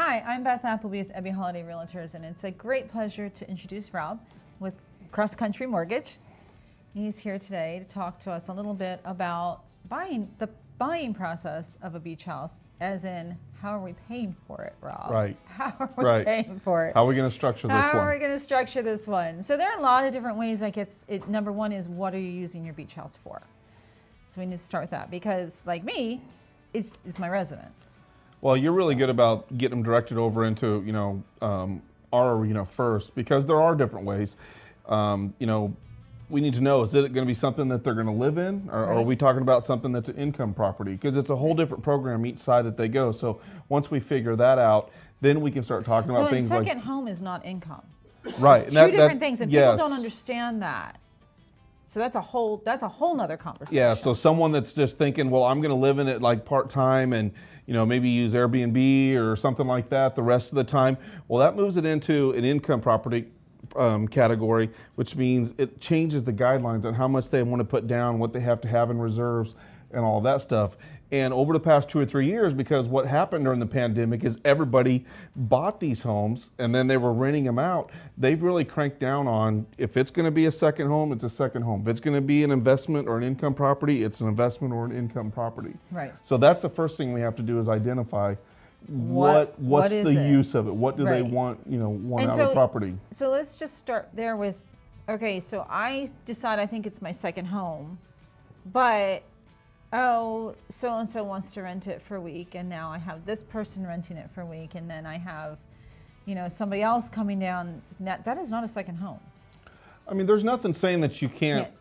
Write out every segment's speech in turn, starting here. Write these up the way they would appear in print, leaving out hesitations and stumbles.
Hi, I'm Beth Appleby with Ebby Holiday Realtors, and it's a great pleasure to introduce Rob with Cross Country Mortgage. He's here today to talk to us a little bit about the buying process of a beach house, as in how are we paying for it, Rob? Right. How are we paying for it? How are we going to structure this one? How are we going to structure this one? So there are a lot of different ways. Number one is, what are you using your beach house for? So we need to start with that, because like me, it's my residence. Well, you're really good about getting them directed over into, our, first, because there are different ways. We need to know, is it going to be something that they're going to live in, or are we talking about something that's an income property? Because it's a whole different program each side that they go. So once we figure that out, then we can start talking about things like... second home is not income. Right. Two different things, and people don't understand that. So that's a whole nother conversation. Yeah, so someone that's just thinking, well, I'm going to live in it like part-time and, maybe use Airbnb or something like that the rest of the time. Well, that moves it into an income property category, which means it changes the guidelines on how much they want to put down, what they have to have in reserves, and all that stuff. And over the past 2 or 3 years, because what happened during the pandemic is everybody bought these homes and then they were renting them out, they've really cranked down on, if it's going to be a second home, it's a second home. If it's going to be an investment or an income property, it's an investment or an income property. Right. So that's the first thing we have to do, is identify what's the use of it? What do they want, out of the property? So let's just start there with, okay, so I decide I think it's my second home, but so-and-so wants to rent it for a week, and now I have this person renting it for a week, and then I have, somebody else coming down. That is not a second home. I mean, there's nothing saying that you can't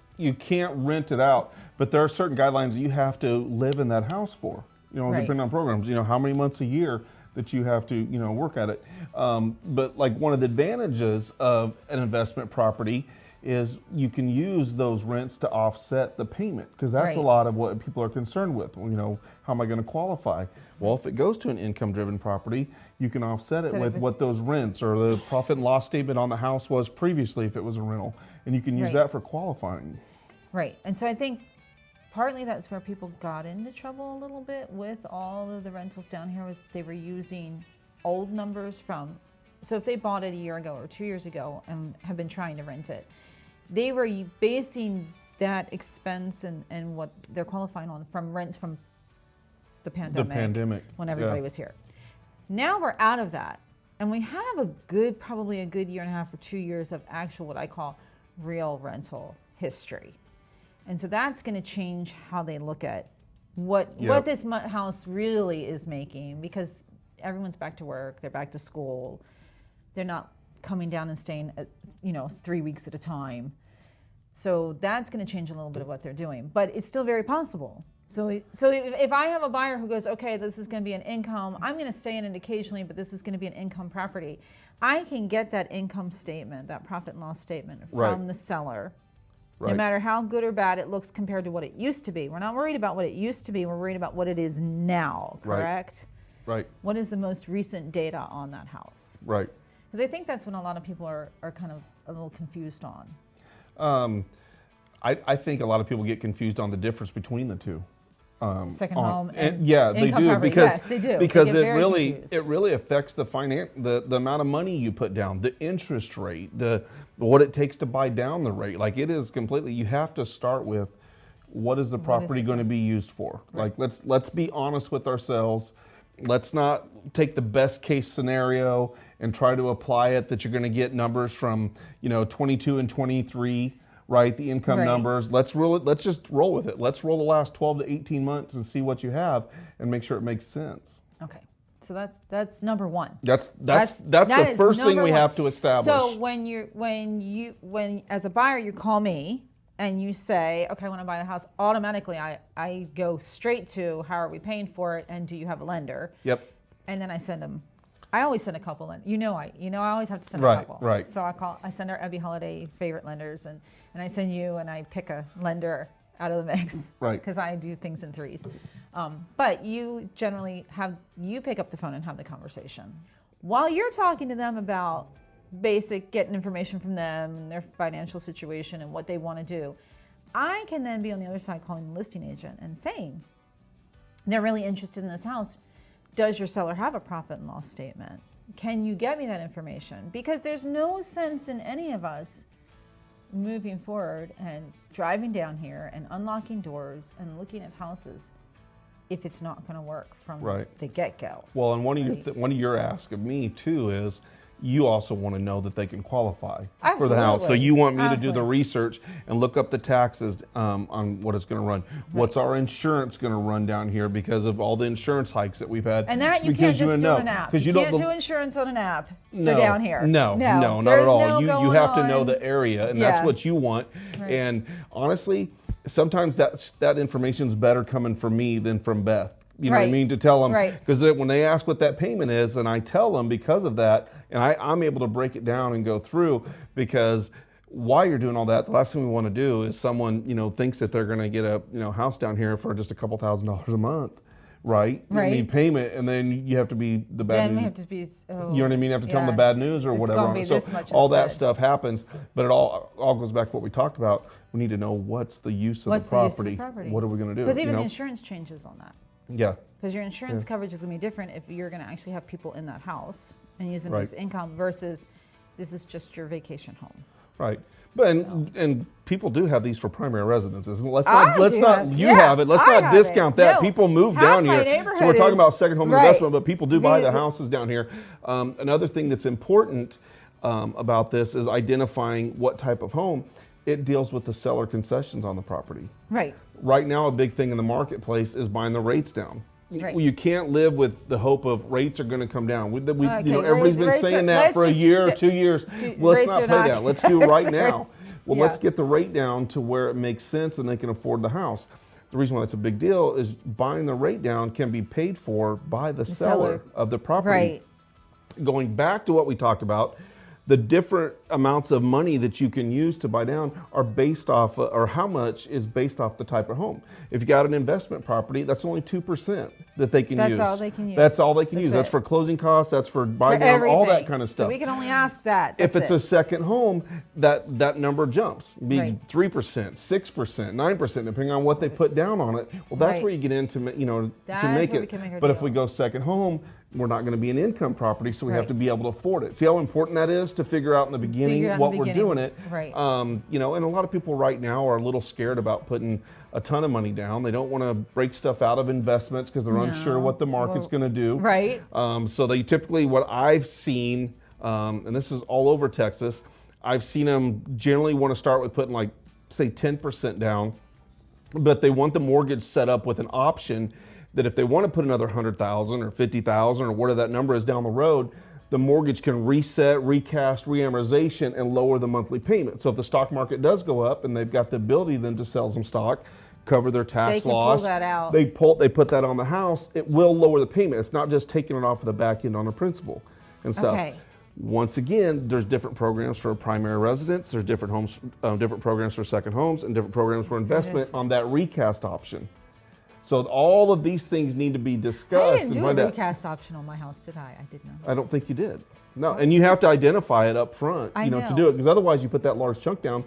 rent it out, but there are certain guidelines that you have to live in that house for, depending on programs, how many months a year that you have to, work at it. But like one of the advantages of an investment property is you can use those rents to offset the payment, because that's a lot of what people are concerned with. How am I going to qualify? Well, if it goes to an income-driven property, you can offset it with what those rents or the profit and loss statement on the house was previously if it was a rental, and you can use that for qualifying. Right, and so I think partly that's where people got into trouble a little bit with all of the rentals down here, was they were using old numbers from, so if they bought it a year ago or 2 years ago and have been trying to rent it, they were basing that expense and what they're qualifying on from rents from the pandemic when everybody was here. Now we're out of that, and we have probably a good year and a half or 2 years of actual, what I call real rental history. And so that's going to change how they look at what this house really is making, because everyone's back to work, they're back to school, they're not coming down and staying 3 weeks at a time. So that's going to change a little bit of what they're doing, but it's still very possible. So if I have a buyer who goes, okay, this is going to be an income, I'm going to stay in it occasionally, but this is going to be an income property, I can get that income statement, that profit and loss statement from the seller. No matter how good or bad it looks compared to what it used to be. We're not worried about what it used to be, we're worried about what it is now, correct? Right. What is the most recent data on that house? Right. Because I think that's when a lot of people are kind of a little confused on. I think a lot of people get confused on the difference between the two. Second home and they do, property. Yes, they do. Because it really affects the amount of money you put down, the interest rate, what it takes to buy down the rate. Like, it is completely, you have to start with, what is the property going to be used for? Like, let's be honest with ourselves. Let's not take the best case scenario and try to apply it that you're going to get numbers from 22 and 23, right? The income numbers. Let's just roll with it. Let's roll the last 12 to 18 months and see what you have and make sure it makes sense. Okay, so that's number one. That's the first thing we have to establish. So when as a buyer you call me and you say, okay, I want to buy the house, automatically I go straight to, how are we paying for it, and do you have a lender? Yep. And then I send them. I always send a couple. I always have to send a couple. Right. So I send our Ebby Holiday favorite lenders, and I send you, and I pick a lender out of the mix. Right. Because I do things in threes. But you generally pick up the phone and have the conversation. While you're talking to them about getting information from them and their financial situation and what they want to do, I can then be on the other side calling the listing agent and saying they're really interested in this house. does your seller have a profit and loss statement? Can you get me that information? Because there's no sense in any of us moving forward and driving down here and unlocking doors and looking at houses if it's not going to work from the get-go. Well, and one of your asks of me too is, you also want to know that they can qualify for the house. So you want me to do the research and look up the taxes on what it's going to run. What's our insurance going to run down here because of all the insurance hikes that we've had? And that you can't just do on an app. You can't do insurance on an app for down here. No, not at all. You have to know the area, and that's what you want. And honestly, sometimes that information is better coming from me than from Beth. You know what I mean? To tell them, because when they ask what that payment is, and I tell them because of that, and I'm able to break it down and go through, because while you're doing all that, the last thing we want to do is someone, thinks that they're going to get a, house down here for just a couple $1,000s a month, right? You need payment, and then you have to be the bad news. Then we have to be, you know what I mean? You have to tell them the bad news or whatever. So all that stuff happens, but it all goes back to what we talked about. We need to know what's the use of the property. What are we going to do? Because even the insurance changes on that. Yeah. Because your insurance coverage is going to be different if you're going to actually have people in that house and use it as income versus this is just your vacation home. Right. But and people do have these for primary residences. And let's not discount that. No, people move down here. So we're talking about second home investment, but people do buy the houses down here. Another thing that's important about this is identifying what type of home. It deals with the seller concessions on the property. Right. Right now, a big thing in the marketplace is buying the rates down. You can't live with the hope of rates are going to come down. Everybody's been saying that for a year or 2 years. Well, let's not play that. Let's do it right now. Well, let's get the rate down to where it makes sense and they can afford the house. The reason why that's a big deal is buying the rate down can be paid for by the seller of the property. Right. Going back to what we talked about, the different amounts of money that you can use to buy down are based off, or how much is based off the type of home. If you got an investment property, that's only 2% that they can use. That's all they can use. That's all they can use. That's for closing costs, that's for buy down, all that kind of stuff. So we can only ask that. If it's a second home, that number jumps. Be 3%, 6%, 9%, depending on what they put down on it. Well, that's where you get into, to make it. But if we go second home, we're not going to be an income property, so we have to be able to afford it. See how important that is to figure out in the beginning what we're doing it. Right. And a lot of people right now are a little scared about putting a ton of money down. They don't want to break stuff out of investments because they're unsure what the market's going to do. Right. So they typically, what I've seen, and this is all over Texas, I've seen them generally want to start with putting like, say 10% down, but they want the mortgage set up with an option that if they want to put another 100,000 or 50,000 or whatever that number is down the road, the mortgage can reset, recast, reamortization, and lower the monthly payment. So if the stock market does go up and they've got the ability then to sell some stock, cover their tax loss, pull that out. They put that on the house, it will lower the payment. It's not just taking it off of the back end on the principal and stuff. Okay. Once again, there's different programs for primary residence, there's different homes, different programs for second homes, and different programs for investment on that recast option. So all of these things need to be discussed. I didn't do a recast option on my house, did I? I did not. I don't think you did. No, and you have to identify it up front, to do it, because otherwise you put that large chunk down,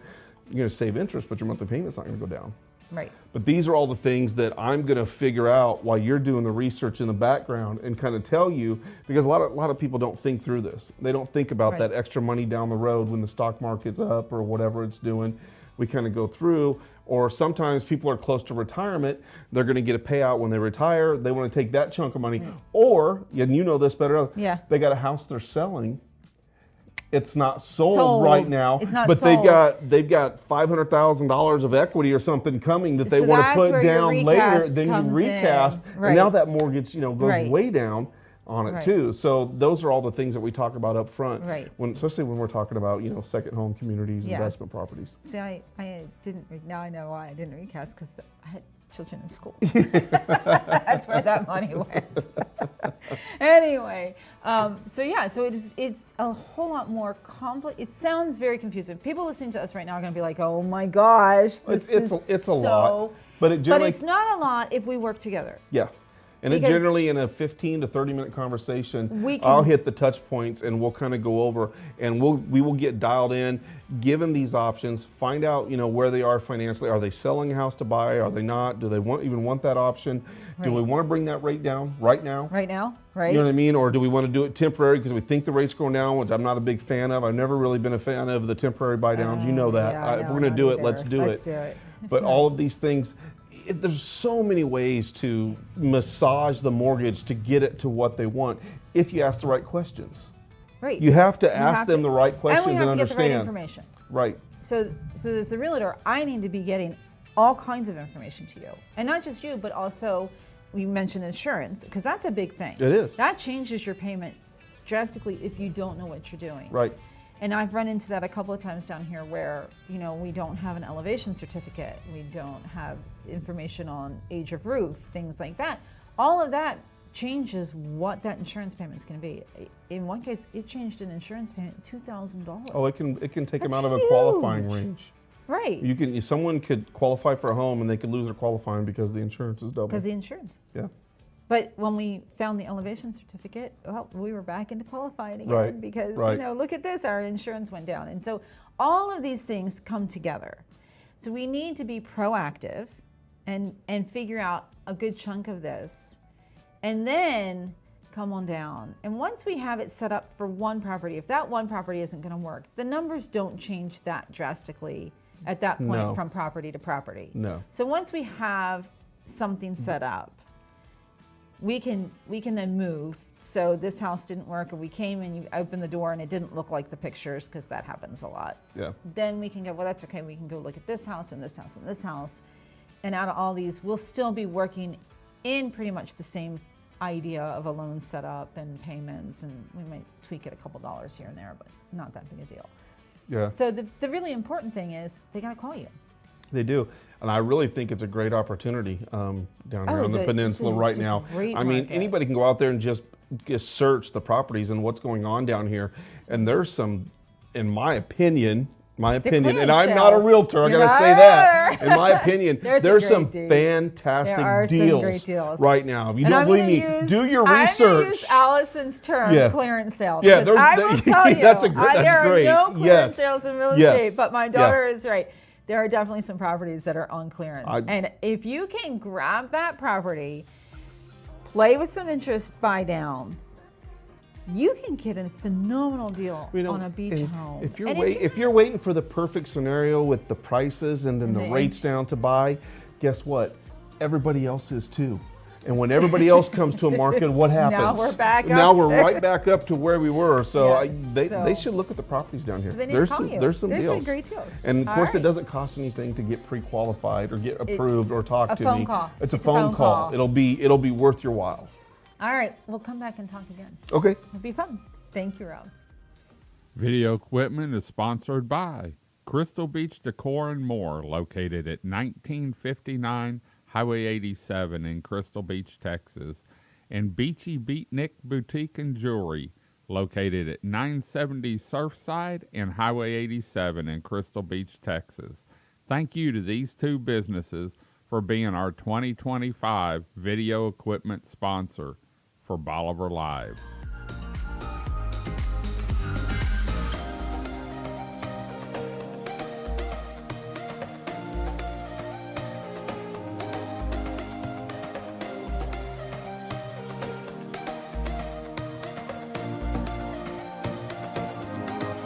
you're going to save interest, but your monthly payment's not going to go down. Right. But these are all the things that I'm going to figure out while you're doing the research in the background and kind of tell you, because a lot of people don't think through this. They don't think about that extra money down the road when the stock market's up or whatever it's doing. We kind of go through. Or sometimes people are close to retirement, they're going to get a payout when they retire, they want to take that chunk of money. Or, and you know this better, they got a house they're selling. It's not sold right now, but they've got $500,000 of equity or something coming that they want to put down later. Then you recast, and now that mortgage goes way down on it too. So those are all the things that we talk about up front, especially when we're talking about second home communities, investment properties. See, I didn't. Now I know why I didn't recast, because I had children in school. That's where that money went. Anyway, so it's a whole lot more complex. It sounds very confusing. People listening to us right now are going to be like, "Oh my gosh, it's a lot," but it's not a lot if we work together. Yeah. And it generally, in a 15 to 30-minute conversation, I'll hit the touch points and we'll kind of go over, and we will get dialed in, given these options, find out, you know, where they are financially. Are they selling a house to buy? Are they not? Do they even want that option? Right. Do we want to bring that rate down right now? Right now, right? You know what I mean? Or do we want to do it temporary because we think the rate's going down, which I'm not a big fan of. I've never really been a fan of the temporary buy downs. You know that. Yeah, if we're going to do it, let's do it. But all of these things, there's so many ways to massage the mortgage to get it to what they want if you ask the right questions. Right. You have to ask them the right questions and understand. And we have to get the right information. Right. So as the realtor, I need to be getting all kinds of information to you. And not just you, but also, we mentioned insurance, because that's a big thing. It is. That changes your payment drastically if you don't know what you're doing. Right. And I've run into that a couple of times down here where, you know, we don't have an elevation certificate, we don't have information on age of roof, things like that. All of that changes what that insurance payment's going to be. In one case, it changed an insurance payment $2,000. Oh, it can take them out of a qualifying range. Right. Someone could qualify for a home and they could lose their qualifying because the insurance is double. Because the insurance. Yeah. But when we found the elevation certificate, well, we were back into qualifying again because, you know, look at this, our insurance went down. And so all of these things come together. So we need to be proactive and figure out a good chunk of this, and then come on down. And once we have it set up for one property, if that one property isn't going to work, the numbers don't change that drastically at that point from property to property. No. So once we have something set up, we can then move. So this house didn't work, or we came and you opened the door and it didn't look like the pictures, because that happens a lot. Yeah. Then we can go, well, that's okay. We can go look at this house and this house and this house. And out of all these, we'll still be working in pretty much the same idea of a loan setup and payments, and we might tweak it a couple dollars here and there, but not that big a deal. Yeah. So the really important thing is they got to call you. They do. And I really think it's a great opportunity down here on the peninsula right now. I mean, anybody can go out there and just search the properties and what's going on down here. And there's some, in my opinion, and I'm not a realtor, I gotta say that. In my opinion, there's some fantastic deals right now. If you don't believe me, do your research. I'm gonna use Allison's term, clearance sales. Yeah, I will tell you, that's great. There are no clearance sales in real estate, but my daughter is right. There are definitely some properties that are on clearance. And if you can grab that property, play with some interest buy down, you can get a phenomenal deal on a beach home. If you're waiting for the perfect scenario with the prices and then the rates down to buy, guess what? Everybody else is too. And when everybody else comes to a market, what happens? Now we're back up. Now we're right back up to where we were. So they should look at the properties down here. There's some deals. There's some great deals. And of course, it doesn't cost anything to get pre-qualified or get approved or talk to me. A phone call. It's a phone call. It'll be worth your while. All right, we'll come back and talk again. Okay. It'll be fun. Thank you, Rob. Video equipment is sponsored by Crystal Beach Decor and More, located at 1959 Highway 87 in Crystal Beach, Texas, and Beachy Beatnik Boutique and Jewelry, located at 970 Surfside and Highway 87 in Crystal Beach, Texas. Thank you to these two businesses for being our 2025 video equipment sponsor for Bolivar Live.